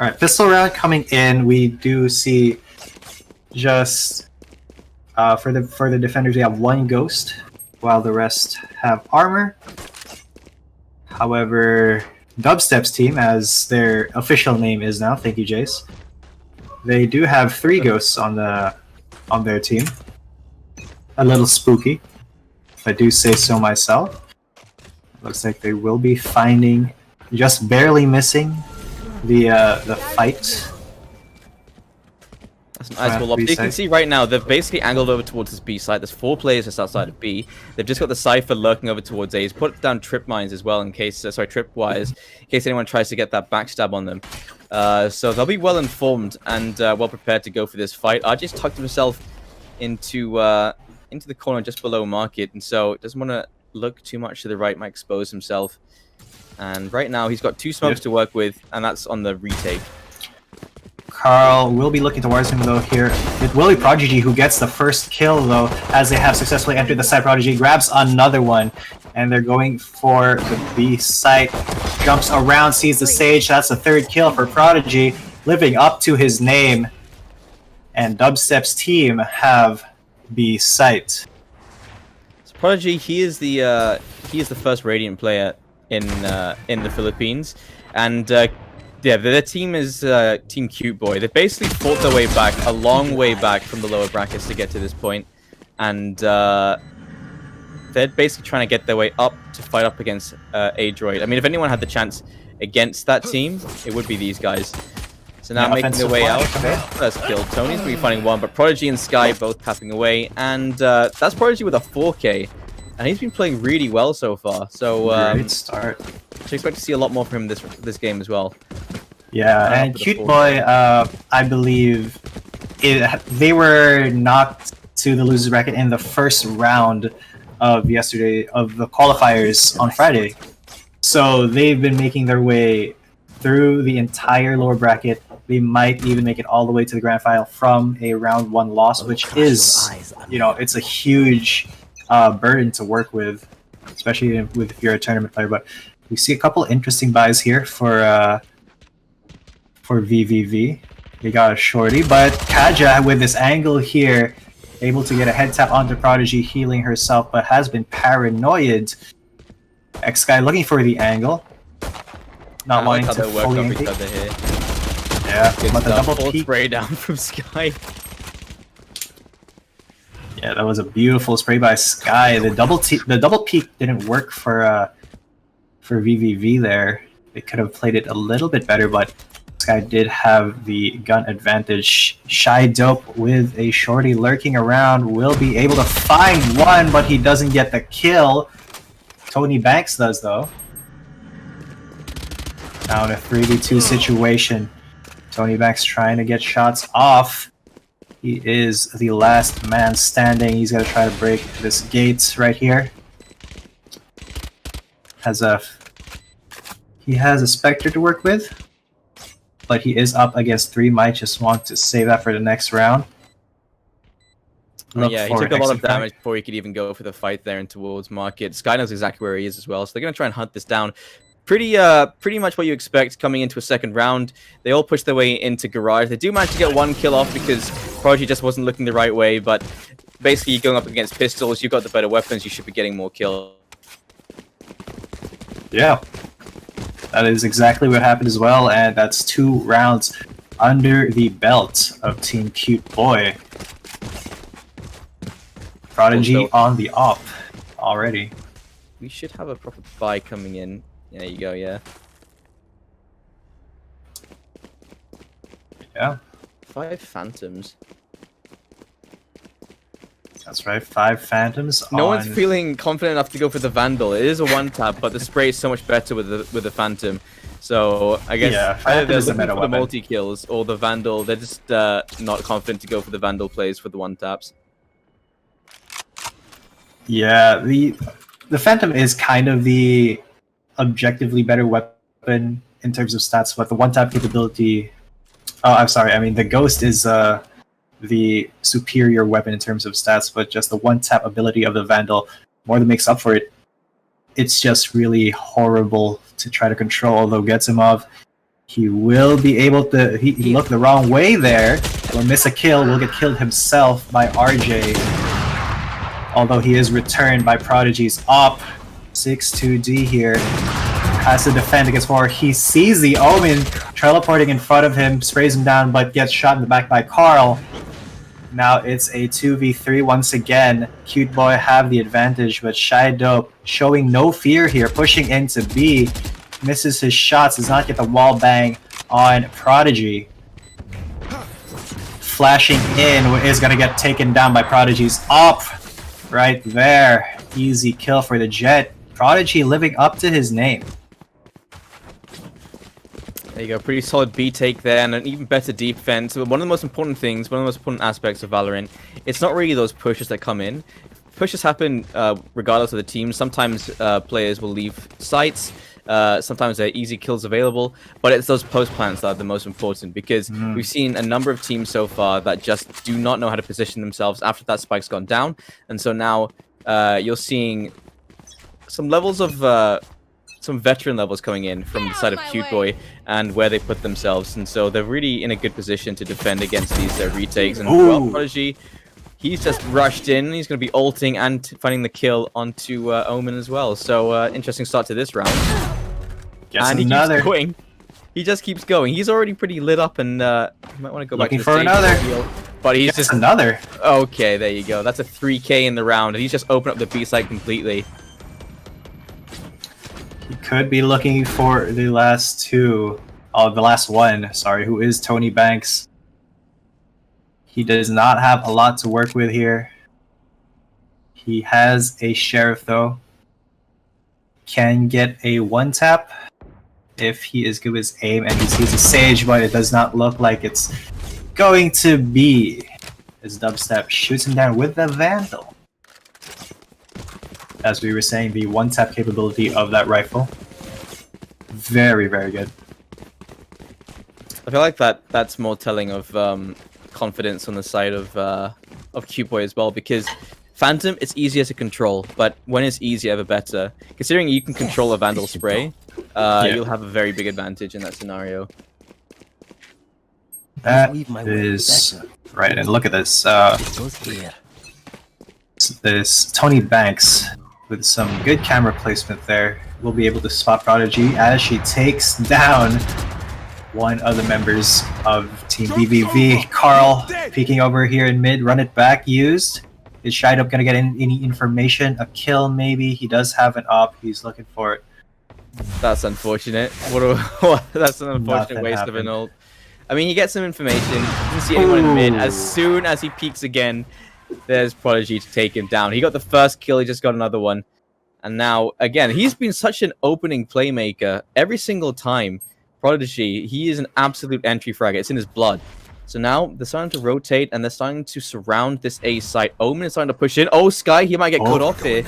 All right, pistol round coming in. We do see just for the defenders, we have one ghost, while the rest have armor. However, Dubstep's team, as their official name is now, thank you, Jace. They do have 3 ghosts on their team. A little spooky, if I do say so myself. Looks like they will be finding, just barely missing the fight. That's an nice wall up. You can see right now they've basically angled over towards this B site. There's 4 players just outside of B. They've just got the Cypher lurking over towards A. He's put down trip mines as well in case, trip wires, in case anyone tries to get that backstab on them. So they'll be well informed and well prepared to go for this fight. RJ's tucked himself into the corner just below market, and so doesn't want to look too much to the right. Might expose himself. And right now he's got 2 smokes to work with, and that's on the retake. Carl will be looking towards him though here. It will be Prodigy who gets the first kill though, as they have successfully entered the site. Prodigy grabs another one, and they're going for the B site. Jumps around, sees the Sage. That's the 3rd kill for Prodigy, living up to his name. And Dubstep's team have B site. So Prodigy, he is the first Radiant player in the Philippines, and yeah, their team is Team CuteBoi. They basically fought their way back, a long way back from the lower brackets to get to this point, and they're basically trying to get their way up to fight up against A-Droid. I mean, if anyone had the chance against that team, it would be these guys. So now making their way out. First kill. Tony's going to be finding 1, but Prodigy and Sky both tapping away, and that's Prodigy with a 4K. And he's been playing really well so far. So great start. So expect to see a lot more from him this game as well. Yeah, and CuteBoi, I believe they were knocked to the losers bracket in the first round of the qualifiers on Friday. So they've been making their way through the entire lower bracket. They might even make it all the way to the grand final from a round 1 loss, which is, it's a huge burden to work with, especially if you're a tournament player. But we see a couple interesting buys here for VvV. They got a shorty, but Kaja with this angle here, able to get a head tap onto Prodigy, healing herself, but has been paranoid. X-Guy looking for the angle, not wanting to fully engage. Yeah, but the double peek spray down from Sky. Yeah, that was a beautiful spray by Sky. The double peek didn't work for VvV there. They could have played it a little bit better, but Sky did have the gun advantage. Shy Dope with a shorty lurking around will be able to find one, but he doesn't get the kill. Tony Banks does though. Now in a 3v2 situation, Tony Banks trying to get shots off. He is the last man standing. He's going to try to break this gate right here. He has a Spectre to work with, but he is up against 3. Might just want to save that for the next round. Yeah, he took a lot of damage before he could even go for the fight there and towards market. Sky knows exactly where he is as well, so they're going to try and hunt this down. Pretty much what you expect coming into a second round. They all push their way into garage. They do manage to get 1 kill off because Prodigy just wasn't looking the right way, but basically going up against pistols, you've got the better weapons, you should be getting more kills. Yeah, that is exactly what happened as well, and that's 2 rounds under the belt of Team CuteBoi. Prodigy on the op already. We should have a proper buy coming in. There you go, yeah. Yeah. 5 Phantoms. That's right, 5 Phantoms. No one's feeling confident enough to go for the Vandal. It is a 1-tap, but the spray is so much better with the Phantom. So I guess either they're looking for the multi-kills or the Vandal. They're just not confident to go for the Vandal plays for the 1-taps. Yeah, the Phantom is kind of the objectively better weapon in terms of stats, but the 1-tap capability... Oh, I'm sorry, I mean the Ghost is the superior weapon in terms of stats, but just the 1-tap ability of the Vandal more than makes up for it. It's just really horrible to try to control, although Getsimov, He will be able to. He looked the wrong way there. Will miss a kill. Will get killed himself by RJ. Although he is returned by Prodigy's op. 6-2D here. Has to defend against 4. He sees the Omen teleporting in front of him, sprays him down, but gets shot in the back by Carl. Now it's a 2v3 once again. CuteBoi have the advantage, but Showdown showing no fear here, pushing into B. Misses his shots, does not get the wall bang on Prodigy. Flashing in is going to get taken down by Prodigy's op. Right there. Easy kill for the Jet. Prodigy living up to his name. There you go, pretty solid B take there, and an even better defense. But one of the most important things, one of the most important aspects of Valorant, it's not really those pushes that come in. Pushes happen regardless of the team. Sometimes players will leave sites. Sometimes there are easy kills available, but it's those post plants that are the most important, because we've seen a number of teams so far that just do not know how to position themselves after that spike's gone down, and so now you're seeing some levels of some veteran levels coming in from the side of CuteBoi and where they put themselves, and so they're really in a good position to defend against these retakes. And well, Prodigy, he's just rushed in. He's going to be ulting and finding the kill onto Omen as well. So interesting start to this round. And he keeps going. He just keeps going. He's already pretty lit up, and you might want to go back to the for another. But he's just another. Okay, there you go. That's a 3K in the round, and he's just opened up the B site completely. He could be looking for the last two. Oh, the last one. Sorry, who is Tony Banks? He does not have a lot to work with here. He has a Sheriff, though. Can get a one-tap if he is good with his aim, and he sees a Sage, but it does not look like it's going to be. As Dubstep shoots him down with the Vandal. As we were saying, the one-tap capability of that rifle. Very, very good. I feel like that's more telling of confidence on the side of CuteBoi as well, because Phantom, it's easier to control, but when it's easier, ever better. Considering you can control a Vandal spray, you'll have a very big advantage in that scenario. That is right, and look at this. This Tony Banks with some good camera placement there will be able to spot Prodigy as she takes down one of the members of Team VvV. Carl peeking over here in mid, run it back, used. Is Showdown gonna get any information? A kill maybe? He does have an op, he's looking for it. That's unfortunate. That's an unfortunate waste of an ult. I mean, he gets some information, he doesn't see anyone in mid. As soon as he peeks again, there's Prodigy to take him down. He got the first kill, he just got another one. And now, again, he's been such an opening playmaker every single time. Prodigy, he is an absolute entry fragger. It's in his blood. So now they're starting to rotate and they're starting to surround this A site. Omen is starting to push in. Oh, Sky, he might get cut off here.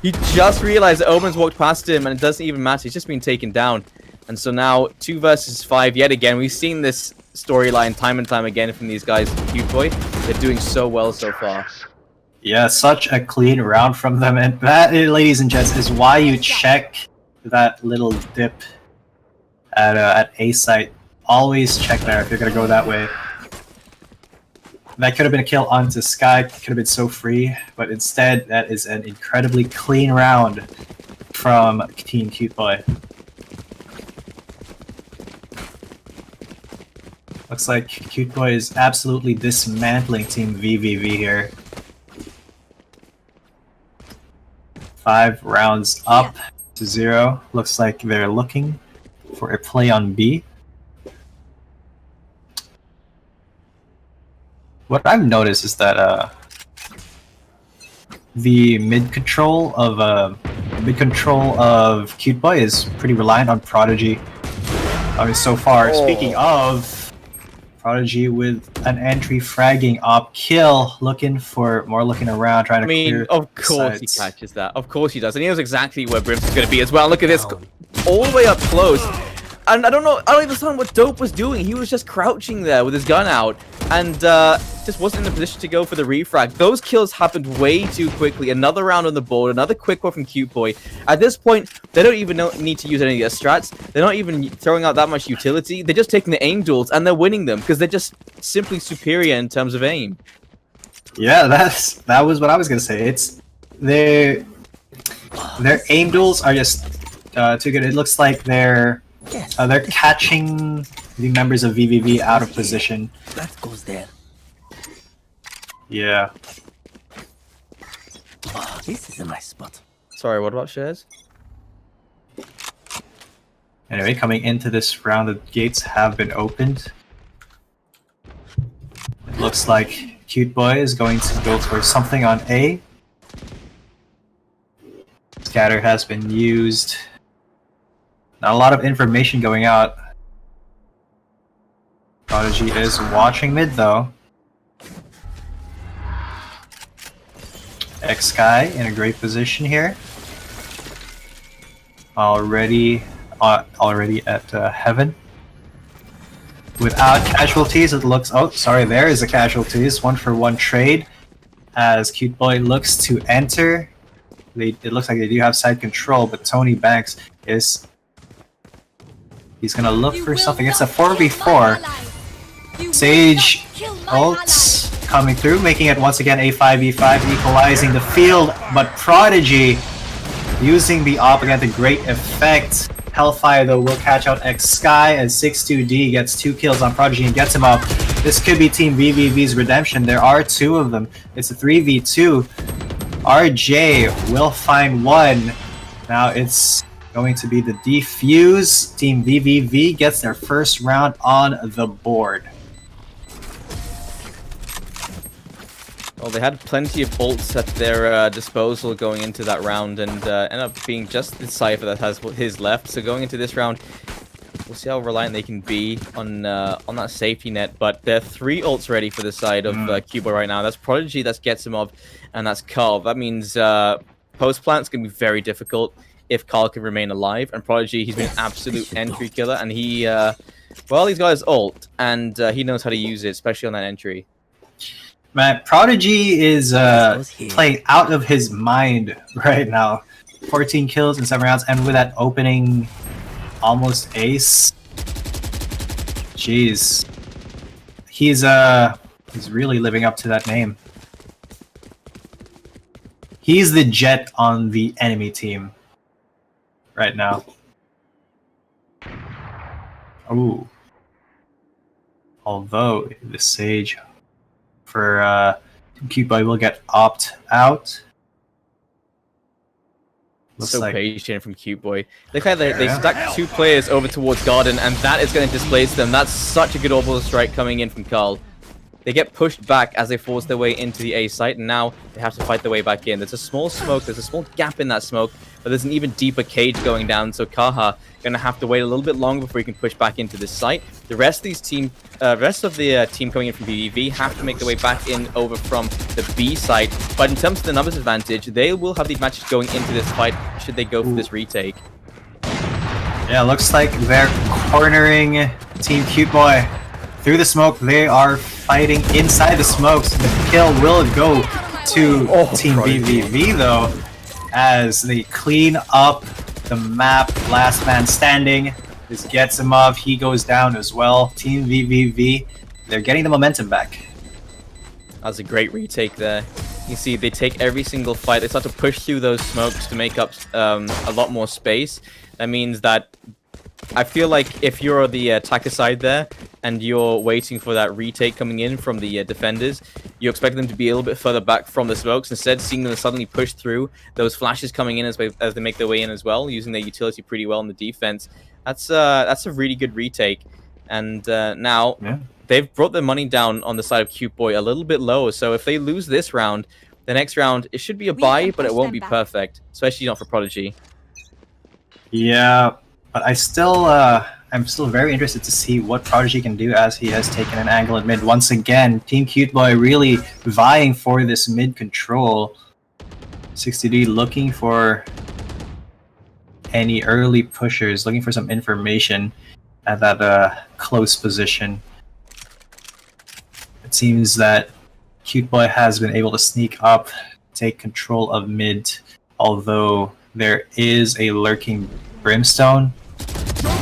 He just realized that Omen's walked past him and it doesn't even matter. He's just been taken down. And so now 2 versus 5 yet again. We've seen this storyline time and time again from these guys in CuteBoi. They're doing so well so far. Yeah, such a clean round from them. And that, ladies and gents, is why you check that little dip at A site. Always check there if you're going to go that way. That could have been a kill onto Sky. Could have been so free. But instead, that is an incredibly clean round from Team CuteBoi. Looks like CuteBoi is absolutely dismantling Team VvV here. 5 rounds up to 0. Looks like they're looking for a play on B. What I've noticed is that the mid control of CuteBoi is pretty reliant on Prodigy. I mean, so far. Speaking of Prodigy with an entry fragging op kill, looking around, trying to clear. Of course he catches that. Of course he does, and he knows exactly where Brim's going to be as well. Look at this, all the way up close. And I don't understand what Dope was doing. He was just crouching there with his gun out, and just wasn't in a position to go for the refrag. Those kills happened way too quickly. Another round on the board, another quick one from CuteBoi. At this point, they don't even need to use any of their strats. They're not even throwing out that much utility. They're just taking the aim duels, and they're winning them because they're just simply superior in terms of aim. Yeah, that was what I was gonna say. It's their aim duels are just too good. It looks like they're catching the members of VvV out of position. That goes there. Yeah. Oh, this is a nice spot. Sorry, what about shares? Anyway, coming into this round, the gates have been opened. It looks like CuteBoi is going to go for something on A. Scatter has been used. Not a lot of information going out. Prodigy is watching mid though. X-Sky in a great position here. Already at Heaven. Without casualties, it looks... Oh, sorry, there is a casualties. 1-for-1 trade. As CuteBoi looks to enter. It looks like they do have side control, but Tony Banks is... He's gonna look for something. It's a 4v4. Sage ults coming through, making it once again a 5v5, equalizing the field, but Prodigy using the AWP again to great effect. Hellfire though will catch out X-Sky as 62D gets 2 kills on Prodigy and gets him up. This could be Team VvV's redemption. There are 2 of them. It's a 3v2. RJ will find one. Now it's going to be the defuse. Team VvV gets their first round on the board. Well, they had plenty of ults at their disposal going into that round, and ended up being just the Cypher that has his left. So going into this round, we'll see how reliant they can be on that safety net. But there are 3 ults ready for the side of CuteBoi right now. That's Prodigy, that's Getsimov, and that's Carl. That means post-plant's going to be very difficult if Carl can remain alive. And Prodigy, he's been an absolute entry killer, and he, well, he's got his ult, and he knows how to use it, especially on that entry. Man, Prodigy is playing out of his mind right now. 14 kills in 7 rounds, and with that opening almost ace. Jeez. He's really living up to that name. He's the Jet on the enemy team right now. Ooh. Although the Sage for CuteBoi will get opt out. Looks so like patient from CuteBoi. Look how they stacked 2 players over towards Garden, and that is going to displace them. That's such a good orbital strike coming in from Carl. They get pushed back as they force their way into the A site, and now they have to fight their way back in. There's a small smoke, there's a small gap in that smoke, but there's an even deeper cage going down, so Kaha gonna have to wait a little bit longer before he can push back into this site. The rest of these team coming in from VvV have to make their way back in over from the B site, but in terms of the numbers advantage, they will have the advantage going into this fight should they go for this retake. Yeah, looks like they're cornering Team CuteBoi. Through the smoke, they are fighting inside the smokes. The kill will go to Team VvV though, as they clean up the map. Last man standing. This gets him off. He goes down as well. Team VvV, they're getting the momentum back. That's a great retake there. You see, they take every single fight. They start to push through those smokes to make up a lot more space. That means that I feel like if you're the attacker side there and you're waiting for that retake coming in from the defenders, you expect them to be a little bit further back from the smokes. Instead, seeing them suddenly push through those flashes coming in as they make their way in as well, using their utility pretty well in the defense. That's a really good retake. And now they've brought their money down on the side of CuteBoi a little bit lower. So if they lose this round, the next round, it should be a bye, but it won't be perfect, especially not for Prodigy. Yeah, but I'm still very interested to see what Prodigy can do as he has taken an angle at mid. Once again, Team CuteBoi really vying for this mid control. 60D looking for any early pushers, looking for some information. at that close position. It seems that CuteBoi has been able to sneak up, take control of mid, although there is a lurking Brimstone.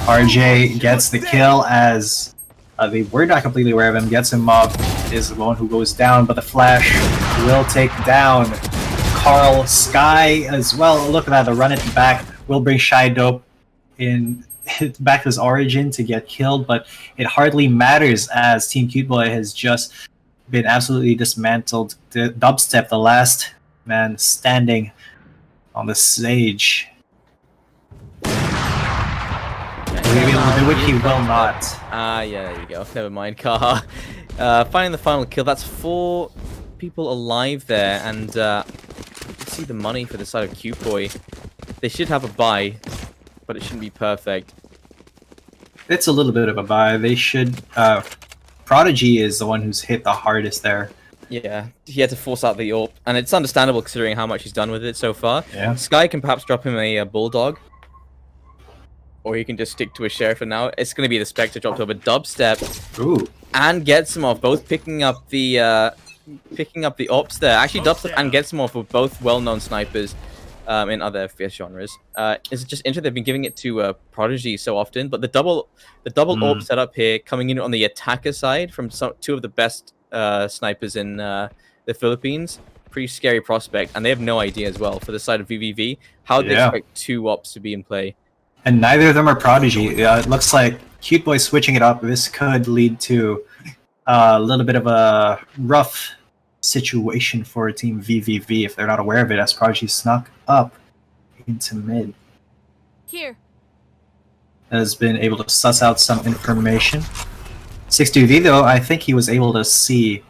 RJ gets the kill as they were not completely aware of him, gets him up, is the one who goes down, but the flash will take down Carl. Sky as well. Look at that, the run it back will bring Showdown in back to his origin to get killed, but it hardly matters as Team CuteBoi has just been absolutely dismantled. The Dubstep, the last man standing on the stage. Will he be able to do it? He will not. Yeah, there you go. Never mind, Kaha. Finding the final kill. That's 4 people alive there, and let's see the money for the side of CuteBoi. They should have a buy, but it shouldn't be perfect. It's a little bit of a buy. They should. Prodigy is the one who's hit the hardest there. Yeah, he had to force out the AWP, and it's understandable considering how much he's done with it so far. Yeah. Sky can perhaps drop him a Bulldog, or he can just stick to a Sheriff for now. It's going to be the Spectre dropped over Dubstep. Ooh. And Getsimov, both picking up the AWPs there. Actually, Dubstep and Getsimov were both well-known snipers in other FPS genres. It's just interesting they've been giving it to Prodigy so often, but the double AWP setup here coming in on the attacker side from 2 of the best snipers in the Philippines. Pretty scary prospect, and they have no idea as well for the side of VvV how they expect 2 AWPs to be in play. And neither of them are Prodigy. It looks like CuteBoi switching it up. This could lead to a little bit of a rough situation for Team VvV if they're not aware of it, as Prodigy snuck up into mid. Here. Has been able to suss out some information. 62V though, I think he was able to see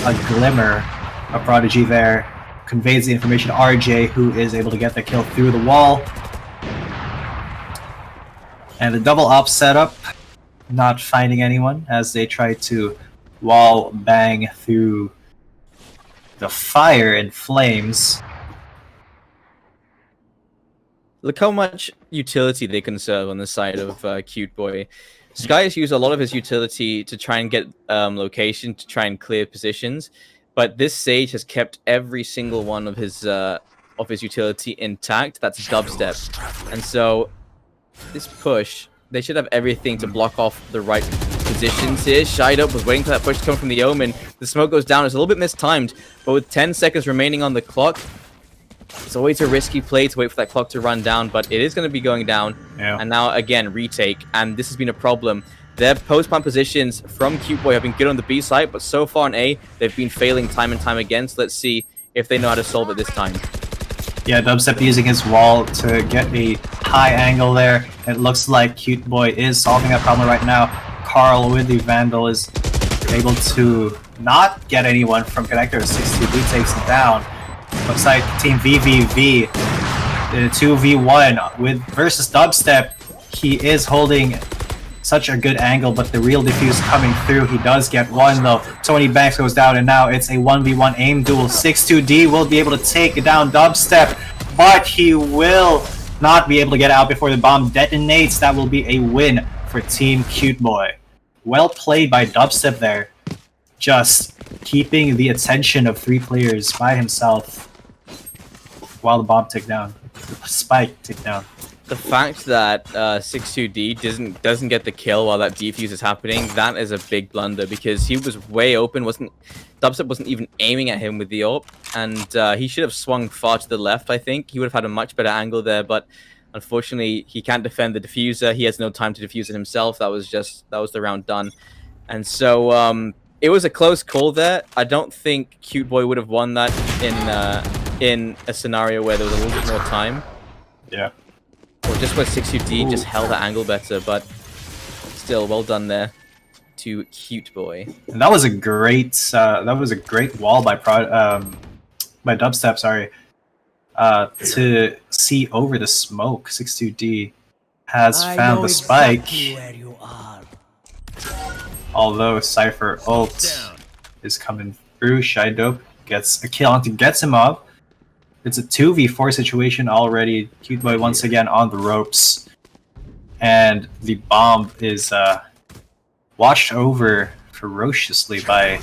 a glimmer of Prodigy there. Conveys the information to RJ, who is able to get the kill through the wall. And the double op setup, not finding anyone as they try to wall bang through the fire and flames. Look how much utility they can serve on the side of CuteBoi. Sky has used a lot of his utility to try and get location, to try and clear positions, but this Sage has kept every single one of his utility intact. That's Dubstep, and so this push, they should have everything to block off the right positions here. Showdown was waiting for that push to come from the Omen. The smoke goes down. It's a little bit mistimed, but with 10 seconds remaining on the clock, it's always a risky play to wait for that clock to run down, but it is going to be going down. Yeah. And now, again, retake, and this has been a problem. Their post-plant positions from CuteBoi have been good on the B side, but so far on A, they've been failing time and time again, so let's see if they know how to solve it this time. Yeah, Dubstep using his wall to get a high angle there. It looks like CuteBoi is solving that problem right now. Carl with the Vandal is able to not get anyone from connector. 62B takes him down. Looks like Team VvV, 2v1 with versus Dubstep. He is holding such a good angle, but the real diffuse coming through. He does get one though. Tony Banks goes down, and now it's a 1v1 aim duel. 62D will be able to take down Dubstep, but he will not be able to get out before the bomb detonates. That will be a win for Team CuteBoi. Well played by Dubstep there. Just keeping the attention of 3 players by himself while the bomb ticked down. The spike ticked down. The fact that 62D doesn't get the kill while that defuse is happening, that is a big blunder, because he was way open. Dubstep wasn't even aiming at him with the AWP, and he should have swung far to the left. I think he would have had a much better angle there, but unfortunately he can't defend the diffuser. He has no time to defuse it himself. That was the round done, and so it was a close call there. I don't think CuteBoi would have won that in a scenario where there was a little bit more time. Yeah. Or just where 62D just held the angle better, but still, well done there to CuteBoi. And that was a great wall by Dubstep, sorry. To see over the smoke. 62D has found the spike. Exactly where you are. Although Cypher ult is coming through, Showdown gets a kill onto Getsimov. It's a 2v4 situation already. CuteBoi once again on the ropes. and the bomb is watched over ferociously by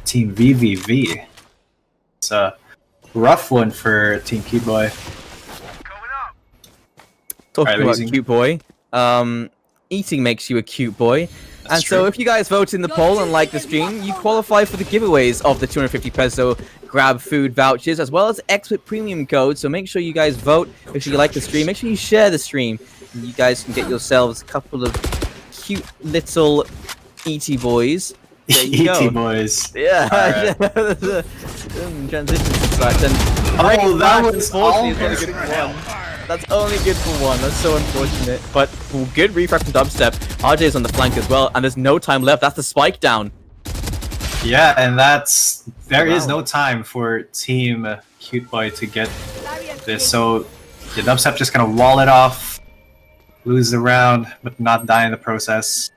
Team VvV. It's a rough one for Team CuteBoi. Talking about CuteBoi, eating makes you a cute boy. And so if you guys vote in the poll and like the stream, you qualify for the giveaways of the 250 peso grab food vouchers as well as expert premium code. So make sure you guys vote, make sure you like the stream, make sure you share the stream. And you guys can get yourselves a couple of cute little E.T. boys. E.T. boys. Yeah. Right. Transition to that. And that was only good for one. That's only good for one. That's so unfortunate. But good refrag from Dubstep. RJ is on the flank as well, and there's no time left. That's the spike down. Yeah, and there is no time for Team CuteBoi to get this. So the Dubstep just gonna wall it off, lose the round, but not die in the process.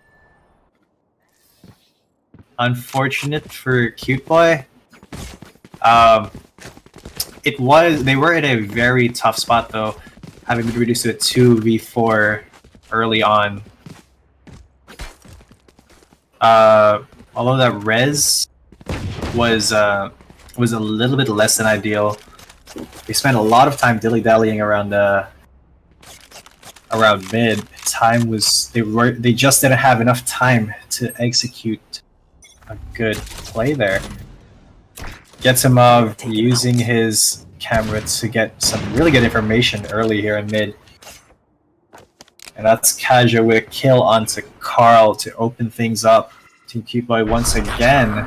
Unfortunate for CuteBoi. They were in a very tough spot though, having been reduced to a 2v4 early on. Although that res was a little bit less than ideal, they spent a lot of time dilly-dallying around mid. Time was they just didn't have enough time to execute a good play there. Getsimov using his camera to get some really good information early here in mid. And that's Kaja with a kill onto Carl to open things up. Team CuteBoi once again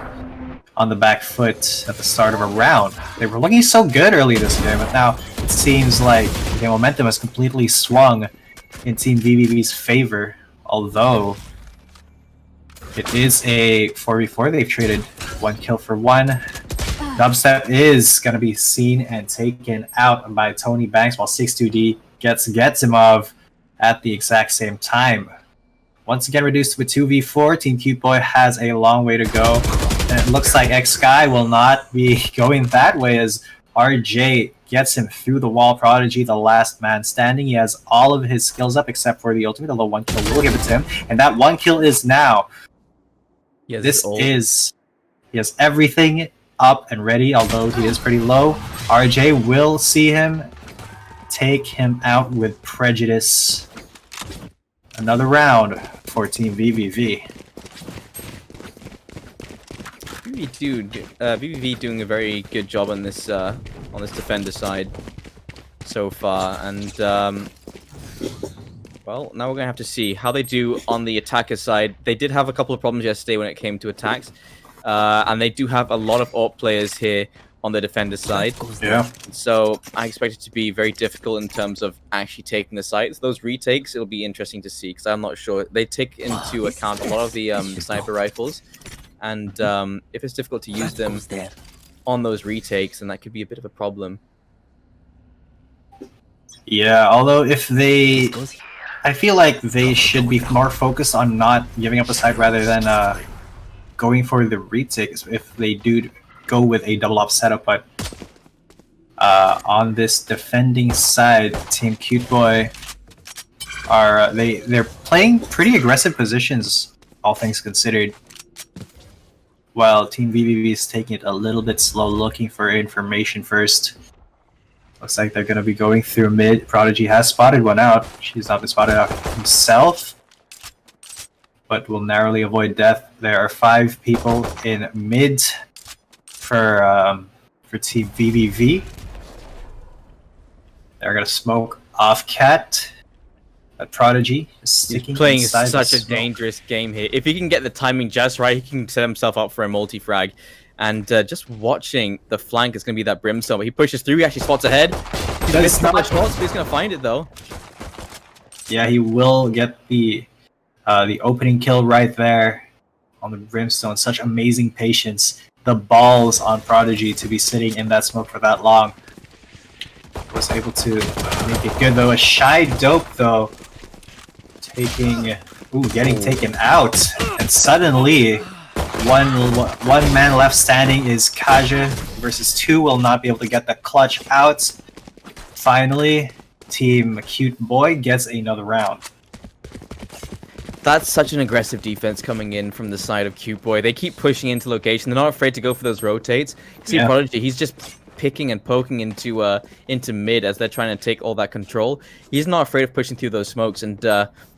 on the back foot at the start of a round. They were looking so good early this game, but now it seems like the momentum has completely swung in Team VvV's favor. Although it is a 4v4, they've traded 1 kill for 1. Dubstep is going to be seen and taken out by Tony Banks, while 62D gets Getsimov at the exact same time. Once again reduced to a 2v4, Team CuteBoi has a long way to go. And it looks like X-Sky will not be going that way as RJ gets him through the wall. Prodigy, the last man standing. He has all of his skills up except for the ultimate, although 1 kill will give it to him. And that 1 kill is now. He has everything up and ready, although he is pretty low. RJ will see him, take him out with prejudice. Another round for Team VvV. VvV doing a very good job on this defender side so far, and well, now we're gonna have to see how they do on the attacker side. They did have a couple of problems yesterday when it came to attacks. And they do have a lot of AWP players here on the defender side. Yeah. So I expect it to be very difficult in terms of actually taking the sites. Those retakes, it'll be interesting to see, because I'm not sure. They take into account a lot of the sniper rifles. And if it's difficult to use them on those retakes, then that could be a bit of a problem. Yeah, although I feel like they should be more focused on not giving up a site rather than going for the retakes if they do go with a double op setup. But on this defending side, Team CuteBoi they're playing pretty aggressive positions, all things considered, while Team VvV is taking it a little bit slow, looking for information first. Looks like they're going to be going through mid. Prodigy has spotted one out. She's not been spotted out himself, but will narrowly avoid death. There are 5 people in mid for Team VvV. They're gonna smoke off Cat. That Prodigy is sticking. He's playing such a dangerous game here. If he can get the timing just right, he can set himself up for a multi-frag. And just watching the flank is gonna be that Brimstone. But he pushes through. He actually spots ahead. He's missed a couple of shots, but he's gonna find it though. Yeah, he will get the opening kill right there on the Brimstone. Such amazing patience. The balls on Prodigy to be sitting in that smoke for that long. Was able to make it good though. A shy dope though, getting taken out, and suddenly one man left standing is Kaja versus 2. Will not be able to get the clutch out. Finally, Team CuteBoi gets another round. That's such an aggressive defense coming in from the side of CuteBoi. They keep pushing into location. They're not afraid to go for those rotates. See Prodigy, he's just picking and poking into mid as they're trying to take all that control. He's not afraid of pushing through those smokes, and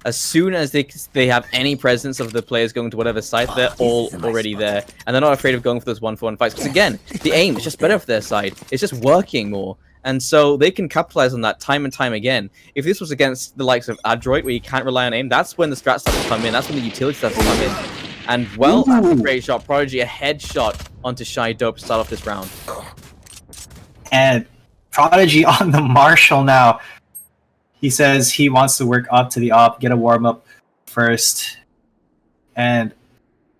as soon as they have any presence of the players going to whatever side, they're all already there, and they're not afraid of going for those 1-for-1 fights, because again, the aim is just better for their side. It's just working more, and so they can capitalize on that time and time again. If this was against the likes of Adroit, where you can't rely on aim, that's when the strats start to come in, that's when the utility starts to come in. And well, that's a great shot. Prodigy, a headshot onto Shy Dope to start off this round. And Prodigy on the Marshall now. He says he wants to work up to the op, get a warm-up first. And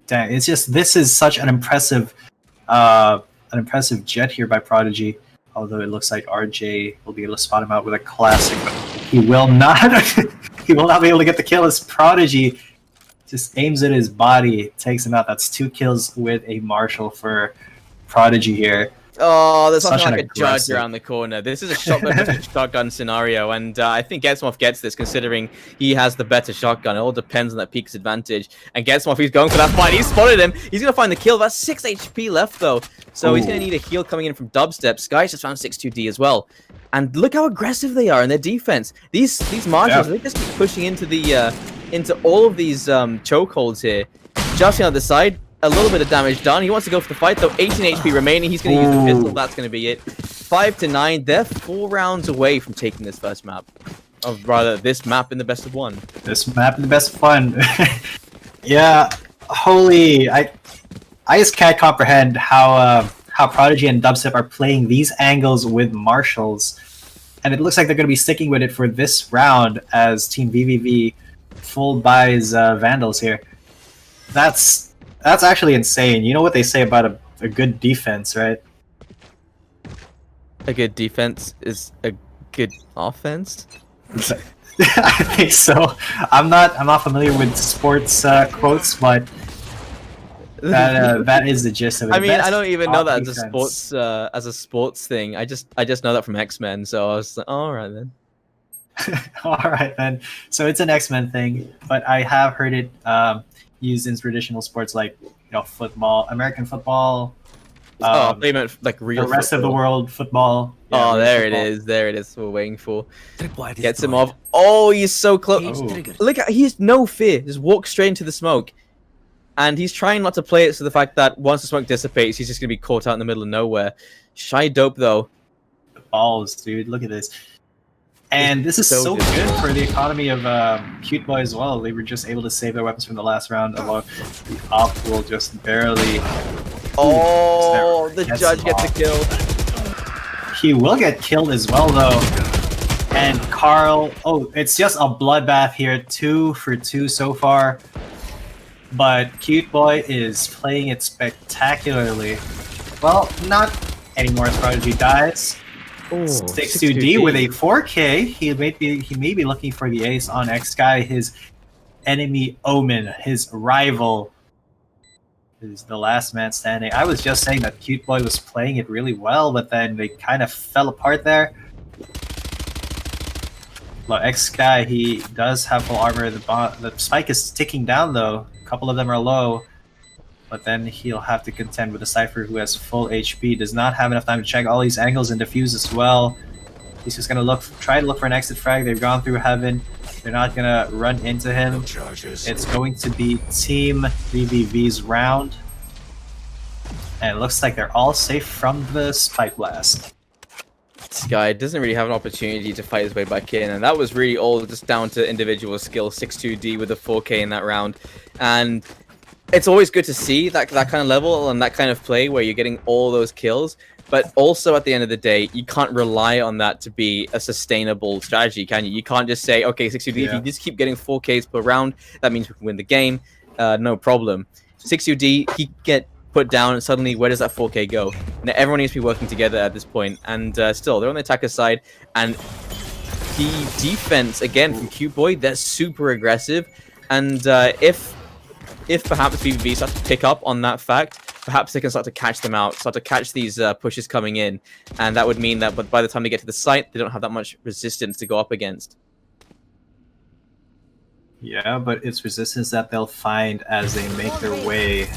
dang, it's just, this is such an impressive jet here by Prodigy. Although it looks like RJ will be able to spot him out with a classic, but he will not he will not be able to get the kill as Prodigy just aims at his body, takes him out. That's 2 kills with a Marshall for Prodigy here. Oh, there's something like a judge around the corner. This is a shotgun versus shotgun scenario, and I think Getsmoff gets this, considering he has the better shotgun. It all depends on that Peak's advantage. And Getsmoff, he's going for that fight. He spotted him. He's going to find the kill. That's 6 HP left, though. So he's going to need a heal coming in from Dubstep. Sky's just found 6-2D as well. And look how aggressive they are in their defense. These Marshals, they just keep pushing into all of these chokeholds here. Just on the side. A little bit of damage done. He wants to go for the fight, though. 18 HP remaining. He's going to use the pistol. That's going to be it. 5-9. They're 4 rounds away from taking this first map. Or rather, this map in the best of 1. This map in the best of 1. Yeah. Holy. I just can't comprehend how Prodigy and Dubstep are playing these angles with Marshals. And it looks like they're going to be sticking with it for this round as Team VvV full buys Vandals here. That's actually insane. You know what they say about a good defense, right? A good defense is a good offense? I think so. I'm not familiar with sports quotes, but that is the gist of it. I mean, I don't even know that as a sports thing. I just know that from X-Men, so I was like, all right then. All right then. So it's an X-Men thing, but I have heard it used in traditional sports like, you know, football, American football. They meant like real the rest football. Of the world football. Yeah, there football. It is. There it is. We're waiting for. Gets him off. Oh, he's so close. Oh. Look at, he has no fear. Just walks straight into the smoke. And he's trying not to play it to the fact that once the smoke dissipates, he's just going to be caught out in the middle of nowhere. Shy Dope, though. The balls, dude. Look at this. And this is so good for the economy of CuteBoi as well. They were just able to save their weapons from the last round, although the op will just barely... Oh, the judge gets a kill. He will get killed as well, though. And Carl... Oh, it's just a bloodbath here. 2 for 2 so far. But CuteBoi is playing it spectacularly. Well, not anymore as Prodigy dies. 6-2D with a 4K. He may be looking for the ace on X-Guy, his enemy Omen, his rival. Is the last man standing. I was just saying that CuteBoi was playing it really well, but then they kind of fell apart there. Well, X-Guy, he does have full armor. The spike is ticking down though. A couple of them are low. But then he'll have to contend with a Cypher who has full HP, does not have enough time to check all these angles and defuse as well. He's just gonna try to look for an exit frag. They've gone through heaven. They're not gonna run into him. It's going to be Team VvV's round. And it looks like they're all safe from the spike blast. This guy doesn't really have an opportunity to fight his way back in, and that was really all just down to individual skill. 6-2D with a 4K in that round. And it's always good to see that kind of level and that kind of play where you're getting all those kills, but also at the end of the day, you can't rely on that to be a sustainable strategy, can you? You can't just say, okay, 6UD, if you just keep getting 4Ks per round, that means we can win the game, no problem. 6UD, he get put down, and suddenly, where does that 4K go? Now, everyone needs to be working together at this point, and still, they're on the attacker side, and the defense, again, from CuteBoi, they're super aggressive, and if perhaps VvV starts to pick up on that fact, perhaps they can start to catch them out, start to catch these pushes coming in, and that would mean that by the time they get to the site, they don't have that much resistance to go up against. Yeah, but it's resistance that they'll find as they make their way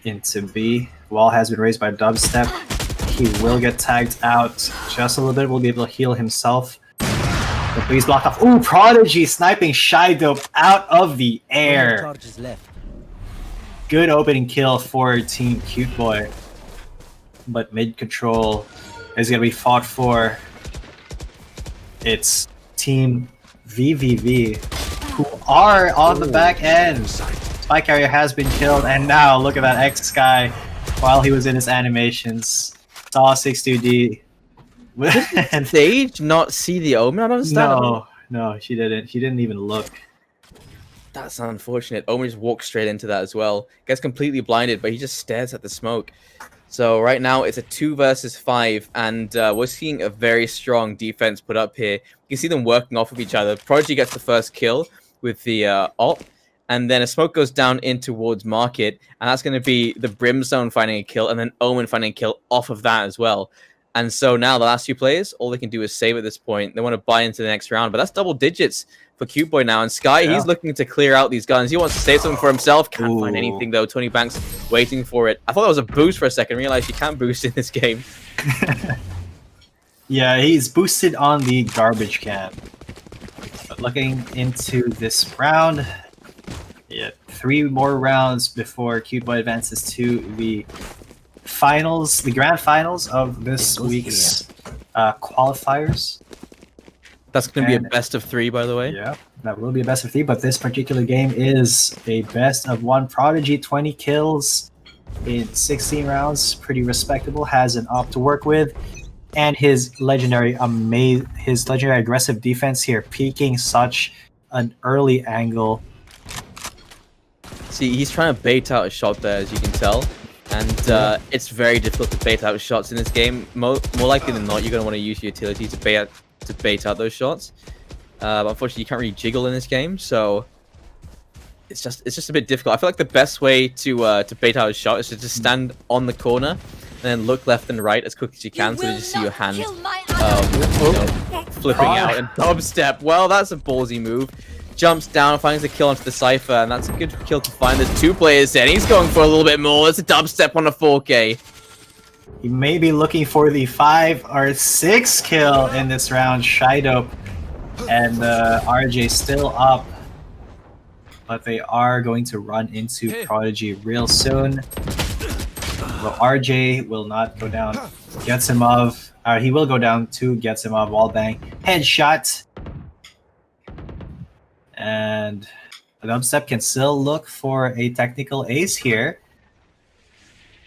into B. Wall has been raised by Dubstep. He will get tagged out just a little bit. Will be able to heal himself. But he's blocked off. Ooh, Prodigy sniping Shydope out of the air. Charges left. Good opening kill for Team CuteBoi. But mid control is going to be fought for. It's Team VvV, who are on the back end. Spy Carrier has been killed, and now look at that X guy while he was in his animations. Saw 62D. Did Sage not see the Omen? I don't understand. No, she didn't. She didn't even look. That's unfortunate. Omen just walks straight into that as well. Gets completely blinded, but he just stares at the smoke. So right now it's a 2 versus 5, and we're seeing a very strong defense put up here. You can see them working off of each other. Prodigy gets the first kill with the ult, and then a smoke goes down in towards Market, and that's going to be the Brimstone finding a kill, and then Omen finding a kill off of that as well. And so now the last 2 players, all they can do is save at this point. They want to buy into the next round, but that's double digits for CuteBoi now. And Sky, he's looking to clear out these guns. He wants to save something for himself. Can't find anything though. Tony Banks waiting for it. I thought that was a boost for a second. Realized you can't boost in this game. Yeah, he's boosted on the garbage can. But looking into this round, yeah, 3 more rounds before CuteBoi advances to the finals, the grand finals of this week's qualifiers. That's going to be a best of 3, by the way. Yeah, that will be a best of 3, but this particular game is a best of 1. Prodigy, 20 kills in 16 rounds, pretty respectable. Has an op to work with, and his legendary aggressive defense here, peaking such an early angle. See, he's trying to bait out a shot there, as you can tell. And it's very difficult to bait out shots in this game. More likely than not, you're going to want to use your utility to bait out those shots. But unfortunately, you can't really jiggle in this game, so it's just a bit difficult. I feel like the best way to bait out a shot is to just stand on the corner and then look left and right as quick as you can, so you just see your hand flipping out. And dubstep, well, that's a ballsy move. Jumps down, finds a kill onto the Cypher, and that's a good kill to find. There's 2 players there, and he's going for a little bit more. It's a dubstep on a 4K. He may be looking for the 5 or 6 kill in this round. Shydope and RJ still up, but they are going to run into Prodigy real soon. Well, RJ will not go down. Gets him off. He will go down too. Gets him off. Wall bang. Headshot. And Dubstep can still look for a technical ace here.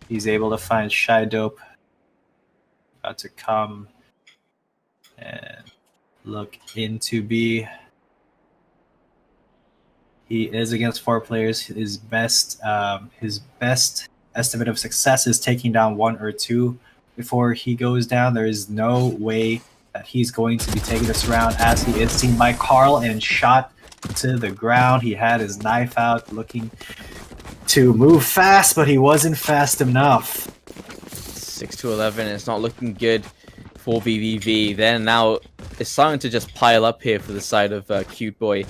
He's able to find Shydope. About to come and look into B. He is against 4 players. His best estimate of success is taking down 1 or 2 before he goes down. There is no way that he's going to be taking this round, as he is seen by Carl and shot to the ground. He had his knife out, looking to move fast, but he wasn't fast enough. 6-11, it's not looking good for VvV. Then now it's starting to just pile up here for the side of CuteBoi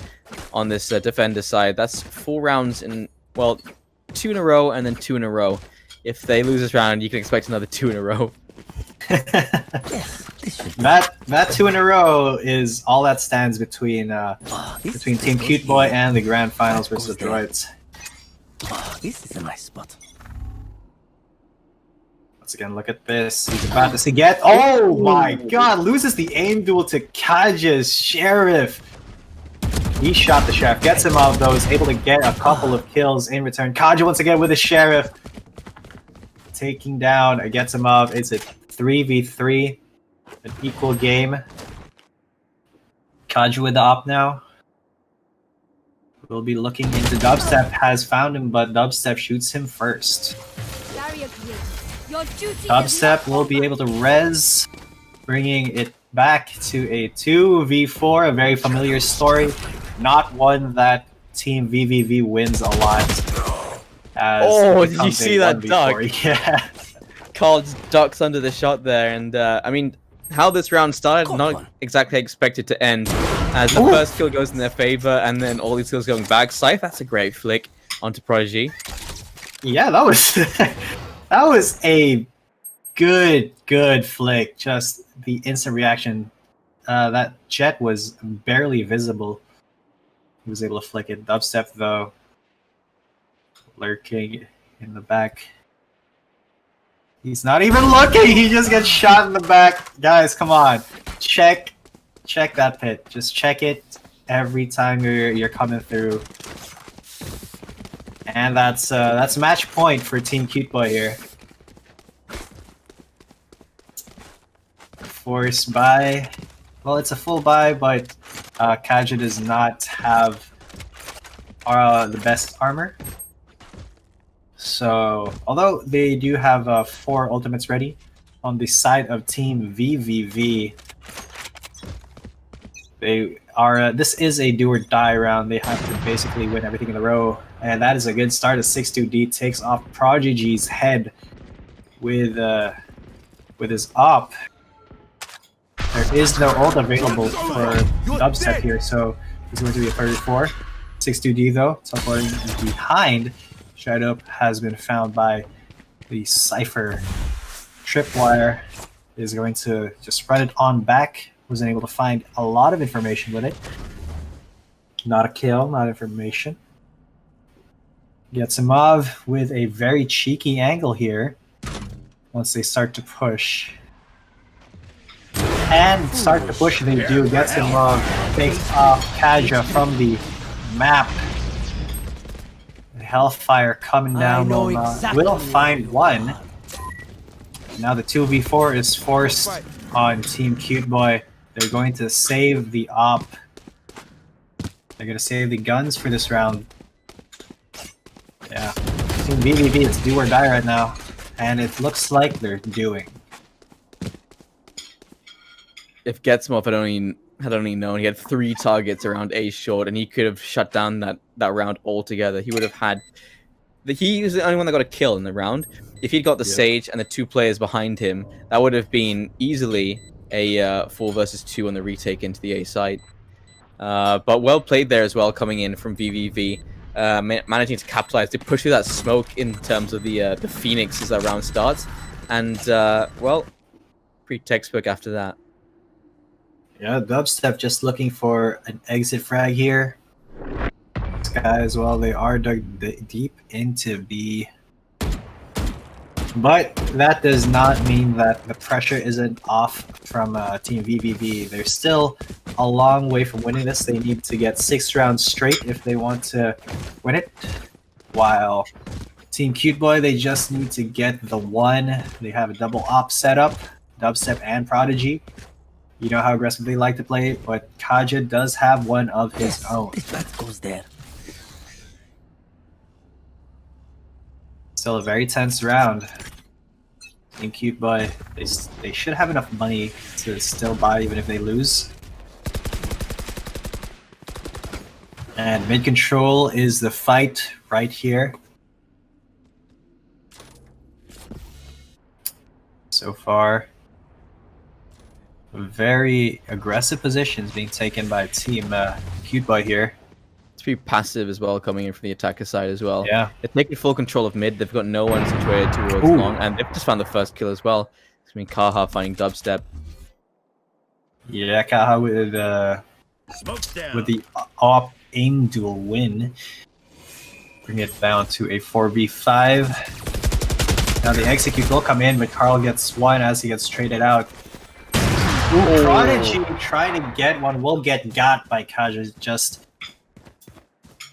on this defender side. That's 4 rounds in, well, 2 in a row and then 2 in a row. If they lose this round, you can expect another 2 in a row. That 2 in a row is all that stands between Team CuteBoi and the grand finals versus the Droids. This is a nice spot. Once again, look at this. He's about to see get. Oh my god! Loses the aim duel to Kaja's Sheriff. He shot the Sheriff. Gets him out though. Is able to get a couple of kills in return. Kaja once again with the Sheriff. Taking down. Gets him up. It's a 3v3. An equal game. Kaja with the op now. We'll be looking into Dubstep. Has found him, but Dubstep shoots him first. Dubstep will be able to res, bringing it back to a 2v4, a very familiar story, not one that Team VvV wins a lot. As Oh, it did you becomes a see that 1v4. Yeah. Carl just ducks under the shot there, and I mean, how this round started, Come not on. exactly expected to end, as the first kill goes in their favor, and then all these kills going back. Scythe, that's a great flick onto Prodigy. Yeah, that was that was a good flick. Just the instant reaction. That jet was barely visible. He was able to flick it. Dubstep though, lurking in the back. He's not even looking. He just gets shot in the back. Guys, come on, check that pit. Just check it every time you're coming through. And that's match point for Team CuteBoi here. Forced buy. Well, it's a full buy, but Kaja does not have the best armor. So, although they do have 4 ultimates ready, on the side of Team VvV, they are. This is a do or die round. They have to basically win everything in a row, and that is a good start. As 6-2D takes off Prodigy's head with his op. There is no ult available for Dubstep here, so it's going to be a 34. 6-2D though, teleporting behind. Shadow has been found by the Cypher. Tripwire is going to just spread it on back. Wasn't able to find a lot of information with it. Not a kill, not information. Gets him off with a very cheeky angle here. Once they start to push. And start to push, they do. Gets him off. Takes off Kaja from the map. Hellfire coming down. Will find one. Now the 2v4 is forced on Team CuteBoi. They're going to save the op. They're going to save the guns for this round. Yeah. Team VvV, it's do or die right now. And it looks like they're doing. If Getsimov had only known, he had 3 targets around A short, and he could have shut down that round altogether. He would have had... He was the only one that got a kill in the round. If he'd got the Sage and the 2 players behind him, that would have been easily a 4 versus 2 on the retake into the A side. But well played there as well, coming in from VvV. Managing to capitalize, to push through that smoke in terms of the Phoenix as that round starts. And, well, pretty textbook after that. Yeah, Dubstep just looking for an exit frag here. This guy as well, they are dug deep into B. But that does not mean that the pressure isn't off from Team VvV. They're still a long way from winning this. They need to get 6 rounds straight if they want to win it. While Team CuteBoi, they just need to get the 1. They have a double op setup, Dubstep and Prodigy. You know how aggressive they like to play, but Kaja does have one of his own. That goes there. Still a very tense round. In CuteBoi, they should have enough money to still buy even if they lose. And mid control is the fight right here. So far, very aggressive positions being taken by Team CuteBoi here. It's pretty passive as well, coming in from the attacker side as well. Yeah. They're taking full control of mid. They've got no one situated towards long, and they've just found the first kill as well. It's been Kaha finding Dubstep. Yeah, Kaha with the op aim duel win. Bring it down to a 4v5. Now the execute will come in, but Carl gets one as he gets traded out. Ooh, Prodigy trying to get one, will get got by Kaja.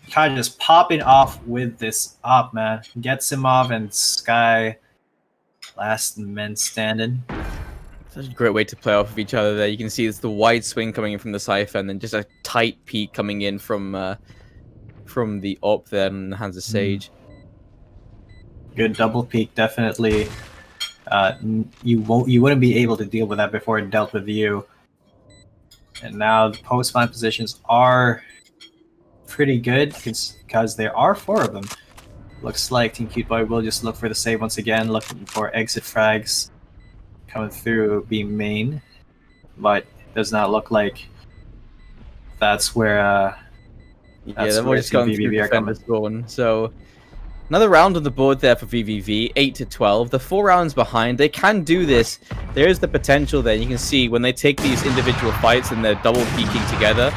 Kaja just popping off with this op, man. Gets him off, and Sky, last men standing. Such a great way to play off of each other there. You can see it's the wide swing coming in from the Cypher, and then just a tight peek coming in from the op there in the hands of Sage. Good double peek, definitely. You wouldn't be able to deal with that before it dealt with you. And now the post-mine positions are pretty good because there are 4 of them. Looks like Team CuteBoi will just look for the save once again, looking for exit frags coming through B main, but it does not look like that's where Yeah, they've always Team gone through VvV are defender coming. spawn. So another round on the board there for VvV, 8-12. The 4 rounds behind. They can do this. There is the potential there. You can see when they take these individual fights and they're double peaking together,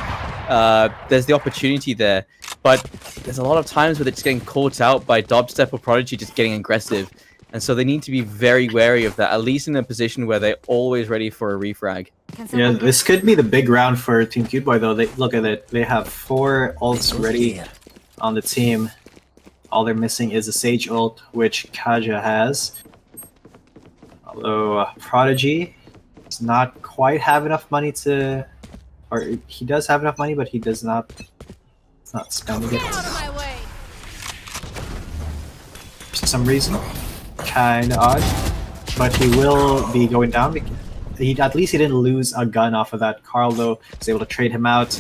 there's the opportunity there. But there's a lot of times where they're just getting caught out by Dubstep or Prodigy just getting aggressive. And so they need to be very wary of that, at least in a position where they're always ready for a refrag. Yeah, this could be the big round for Team CuteBoi though. They look at it. They have 4 ults ready on the team. All they're missing is a Sage ult, which Kaja has. Although Prodigy does not quite have enough money to, or he does have enough money, but he does not. It's not spending it for some reason. Kind of odd, but he will be going down. At least he didn't lose a gun off of that. Carl though was able to trade him out.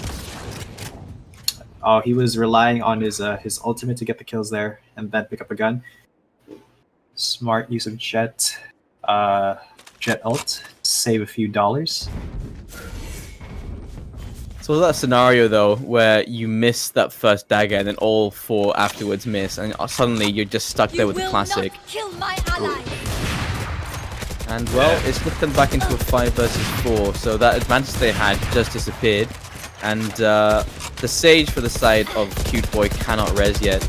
Oh, he was relying on his ultimate to get the kills there, and then pick up a gun. Smart use of Jet ult, save a few dollars. So that scenario though, where you miss that first dagger and then all 4 afterwards miss, and suddenly you're just stuck there with the classic. And well, it's flipped them back into a 5 versus 4, so that advantage they had just disappeared. And the Sage for the side of CuteBoi cannot res yet.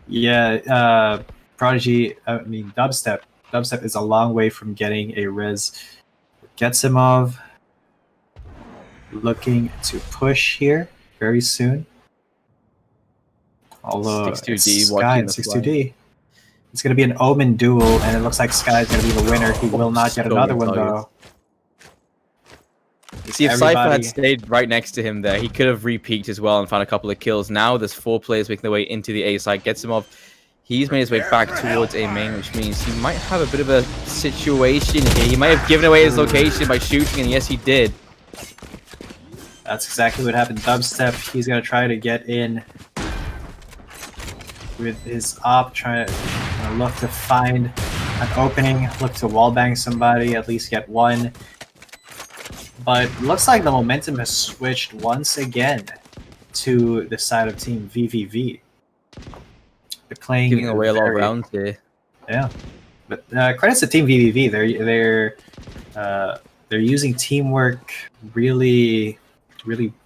Yeah, Prodigy, Dubstep. Dubstep is a long way from getting a res. Getsimov looking to push here very soon. Although 62D Sky and 62D. It's going to be an Omen duel, and it looks like Sky is going to be the winner. He will not get another one, though. See, if Cypher had stayed right next to him there, he could have re-peaked as well and found a couple of kills. Now there's 4 players making their way into the A side. Getsimov, he's made his way back towards A main, which means he might have a bit of a situation here. He might have given away his location by shooting, and yes, he did. That's exactly what happened. Dubstep, he's going to try to get in with his op, trying to look to find an opening, look to wallbang somebody, at least get one. But looks like the momentum has switched once again to the side of Team VvV. They're playing giving away a lot of rounds there. Yeah, but credits to Team VvV. They're using teamwork really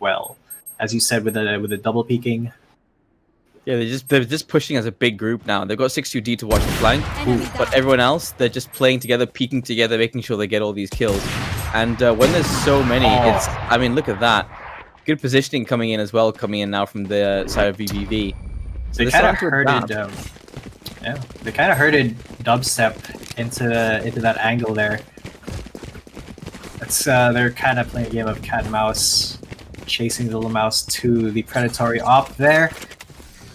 well, as you said, with the double peeking. Yeah, they're just pushing as a big group now. They've got 62D to watch the flank, but everyone else, they're just playing together, peeking together, making sure they get all these kills. And when there's so many, it's, I mean, look at that. Good positioning coming in as well, coming in now from the side of VvV. So they kind of herded, they kind of herded Dubstep into that angle there. It's they're kind of playing a game of cat and mouse, chasing the little mouse to the predatory op there.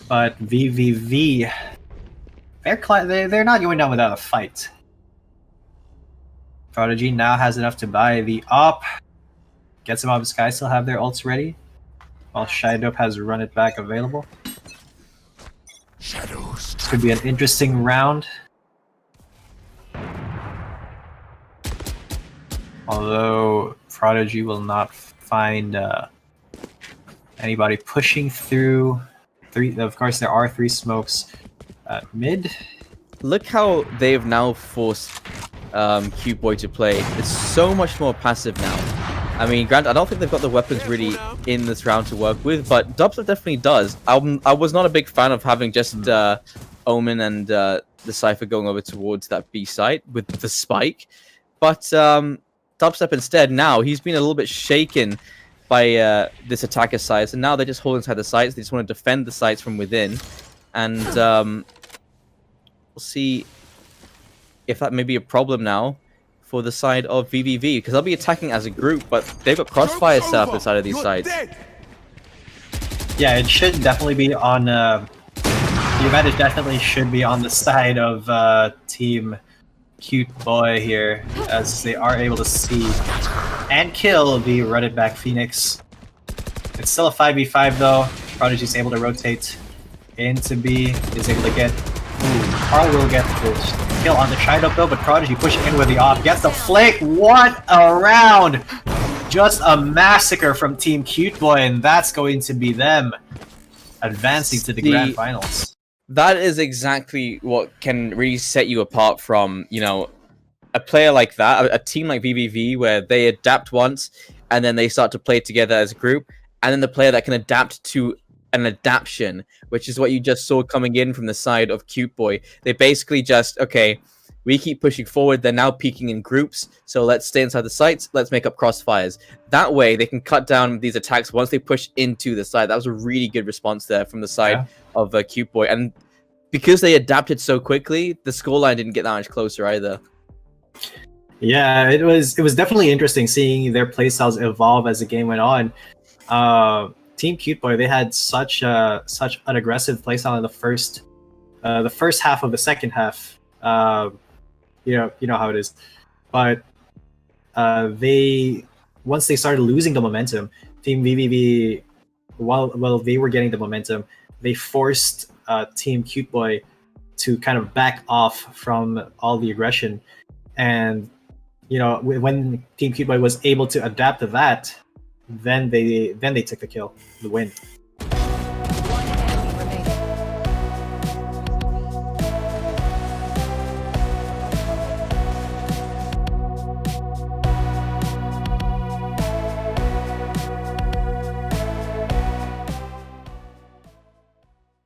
But VvV, they're not going down without a fight. Prodigy now has enough to buy the op. Gets him off Sky still have their ults ready, while Shaidope has run it back available. This could be an interesting round. Although Prodigy will not find anybody pushing through. Of course, there are 3 smokes at mid. Look how they've now forced CuteBoi to play. It's so much more passive now. I mean, granted, I don't think they've got the weapons really in this round to work with, but Dubstep definitely does. I was not a big fan of having just Omen and the Cypher going over towards that B site with the spike, but Dubstep instead, now he's been a little bit shaken by this attacker side, and now they're just holding inside the sites. They just want to defend the sites from within, and we'll see if that may be a problem now for the side of VvV, because they'll be attacking as a group, but they've got crossfire set up inside of these sites. Yeah, it should definitely be on. The advantage definitely should be on the side of Team CuteBoi here, as they are able to see and kill the run it back Phoenix. It's still a 5v5 though. Prodigy's able to rotate into B, is able to get. Ooh, Carl will get the kill on the side up though, but Prodigy pushing in with the off, gets the flick. What a round! Just a massacre from Team CuteBoi, and that's going to be them advancing to the grand finals. That is exactly what can really set you apart from, you know, a player like that, a team like VvV, where they adapt once and then they start to play together as a group, and then the player that can adapt to an adaption, which is what you just saw coming in from the side of CuteBoi. They basically just, okay, we keep pushing forward, they're now peeking in groups, so let's stay inside the sites, let's make up crossfires. That way, they can cut down these attacks once they push into the site. That was a really good response there from the side of CuteBoi, and because they adapted so quickly, the scoreline didn't get that much closer either. Yeah, it was definitely interesting seeing their playstyles evolve as the game went on. Team CuteBoi, they had such an aggressive playstyle in the first half of the second half. You know how it is, but once they started losing the momentum, Team VvV, while they were getting the momentum, they forced Team CuteBoi to kind of back off from all the aggression, and you know, when Team CuteBoi was able to adapt to that, then they took the win.